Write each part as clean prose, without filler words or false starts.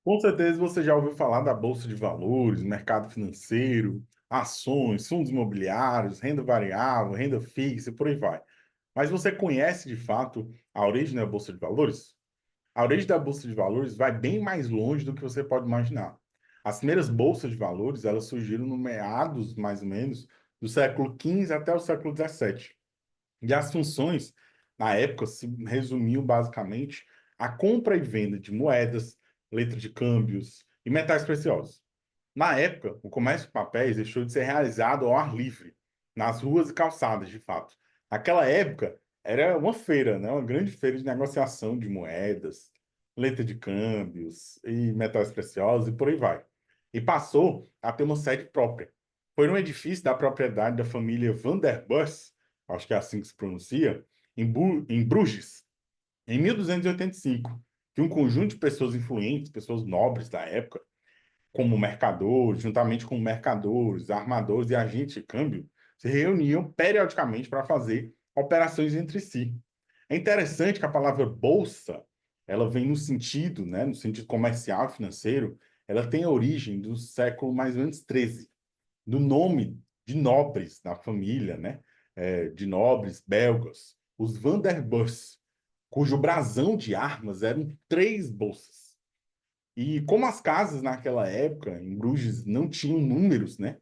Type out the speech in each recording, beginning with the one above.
Com certeza você já ouviu falar da Bolsa de Valores, mercado financeiro, ações, fundos imobiliários, renda variável, renda fixa e por aí vai. Mas você conhece de fato a origem da Bolsa de Valores? A origem da Bolsa de Valores vai bem mais longe do que você pode imaginar. As primeiras bolsas de valores, elas surgiram no meados, mais ou menos, do século XV até o século XVII. E as funções, na época, se resumiam basicamente a compra e venda de moedas, letras de câmbios e metais preciosos. Na época, o comércio de papéis deixou de ser realizado ao ar livre, nas ruas e calçadas, de fato. Naquela época, era uma feira, né? Uma grande feira de negociação de moedas, letra de câmbios e metais preciosos e por aí vai. E passou a ter uma sede própria. Foi num edifício da propriedade da família Van der Bus, acho que é assim que se pronuncia, em Bruges, em 1285, que um conjunto de pessoas influentes, pessoas nobres da época, como mercadores, juntamente com mercadores, armadores e agentes de câmbio, se reuniam periodicamente para fazer operações entre si. É interessante que a palavra bolsa, ela vem no sentido, né, no sentido comercial e financeiro, ela tem origem do século mais ou menos 13, do nome de nobres da família, né, de nobres belgas, os Van der Bus, cujo brasão de armas eram três bolsas. E como as casas naquela época, em Bruges, não tinham números, né?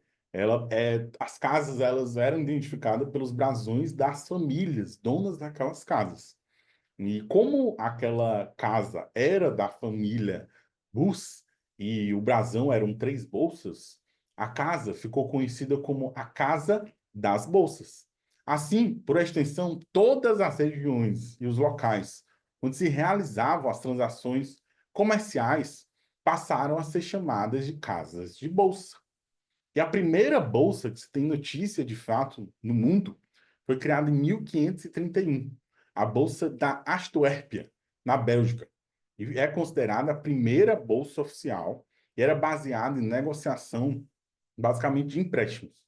As casas elas eram identificadas pelos brasões das famílias, donas daquelas casas. E como aquela casa era da família Bus e o brasão eram três bolsas, a casa ficou conhecida como a Casa das Bolsas. Assim, por extensão, todas as regiões e os locais onde se realizavam as transações comerciais passaram a ser chamadas de casas de bolsa. E a primeira bolsa que se tem notícia de fato no mundo foi criada em 1531, a Bolsa da Antuérpia, na Bélgica. E é considerada a primeira bolsa oficial e era baseada em negociação, basicamente, de empréstimos.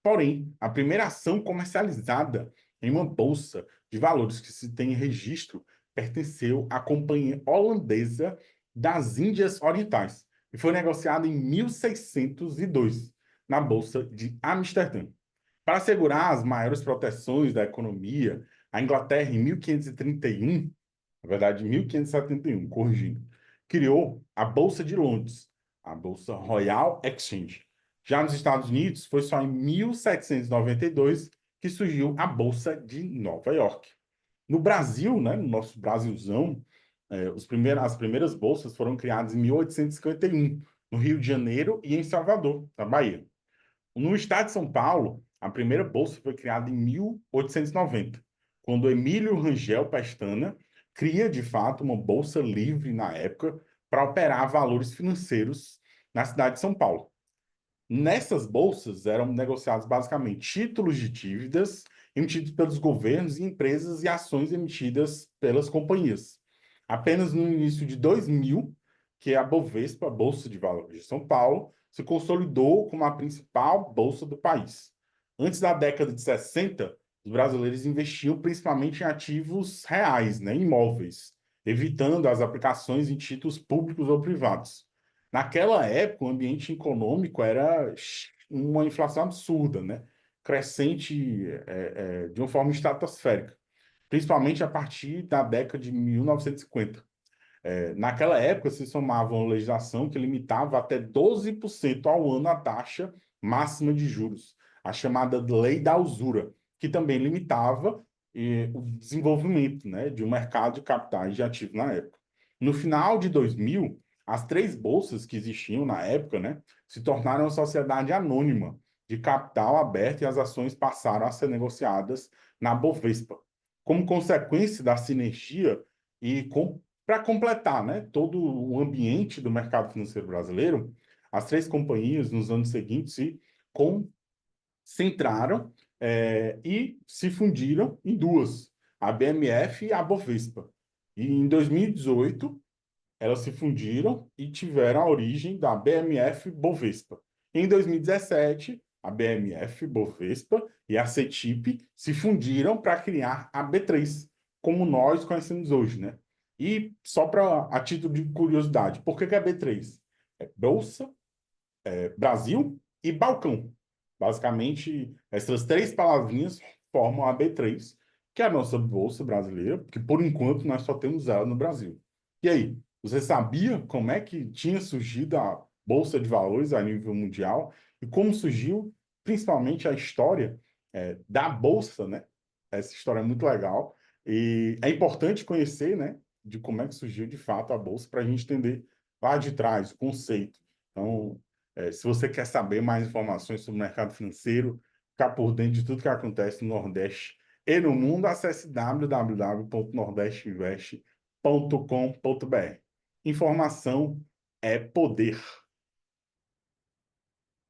Porém, a primeira ação comercializada em uma bolsa de valores que se tem registro pertenceu à Companhia Holandesa das Índias Orientais e foi negociada em 1602 na Bolsa de Amsterdã. Para assegurar as maiores proteções da economia, a Inglaterra, em 1531, na verdade, 1571, corrigindo, criou a Bolsa de Londres, a Bolsa Royal Exchange. Já nos Estados Unidos, foi só em 1792 que surgiu a Bolsa de Nova York. No Brasil, né, no nosso Brasilzão, as primeiras bolsas foram criadas em 1851, no Rio de Janeiro e em Salvador, na Bahia. No estado de São Paulo, a primeira bolsa foi criada em 1890, quando Emílio Rangel Pestana cria, de fato, uma bolsa livre na época para operar valores financeiros na cidade de São Paulo. Nessas bolsas eram negociados basicamente títulos de dívidas emitidos pelos governos e empresas e ações emitidas pelas companhias. Apenas no início de 2000, que a Bovespa, a Bolsa de Valores de São Paulo, se consolidou como a principal bolsa do país. Antes da década de 60, os brasileiros investiam principalmente em ativos reais, né, imóveis, evitando as aplicações em títulos públicos ou privados. Naquela época, o ambiente econômico era uma inflação absurda, né? Crescente de uma forma estratosférica, principalmente a partir da década de 1950. Naquela época, se somava uma legislação que limitava até 12% ao ano a taxa máxima de juros, a chamada Lei da Usura, que também limitava o desenvolvimento, né, de um mercado de capitais de ativos na época. No final de 2000, as três bolsas que existiam na época, né, se tornaram uma sociedade anônima de capital aberto e as ações passaram a ser negociadas na Bovespa. Como consequência da sinergia e para completar, né, todo o ambiente do mercado financeiro brasileiro, as três companhias, nos anos seguintes, se concentraram e se fundiram em duas, a BMF e a Bovespa. E em 2018, elas se fundiram e tiveram a origem da BMF Bovespa. Em 2017, a BMF Bovespa e a CETIP se fundiram para criar a B3, como nós conhecemos hoje, né? E só para a título de curiosidade, por que que é B3? É Bolsa, Brasil e Balcão. Basicamente, essas três palavrinhas formam a B3, que é a nossa bolsa brasileira, que por enquanto nós só temos ela no Brasil. E aí, você sabia como é que tinha surgido a Bolsa de Valores a nível mundial e como surgiu, principalmente, a história da Bolsa, né? Essa história é muito legal e é importante conhecer, né, de como é que surgiu de fato a Bolsa para a gente entender lá de trás o conceito. Então, se você quer saber mais informações sobre o mercado financeiro, ficar por dentro de tudo que acontece no Nordeste e no mundo, acesse www.nordesteinvest.com.br. Informação é poder.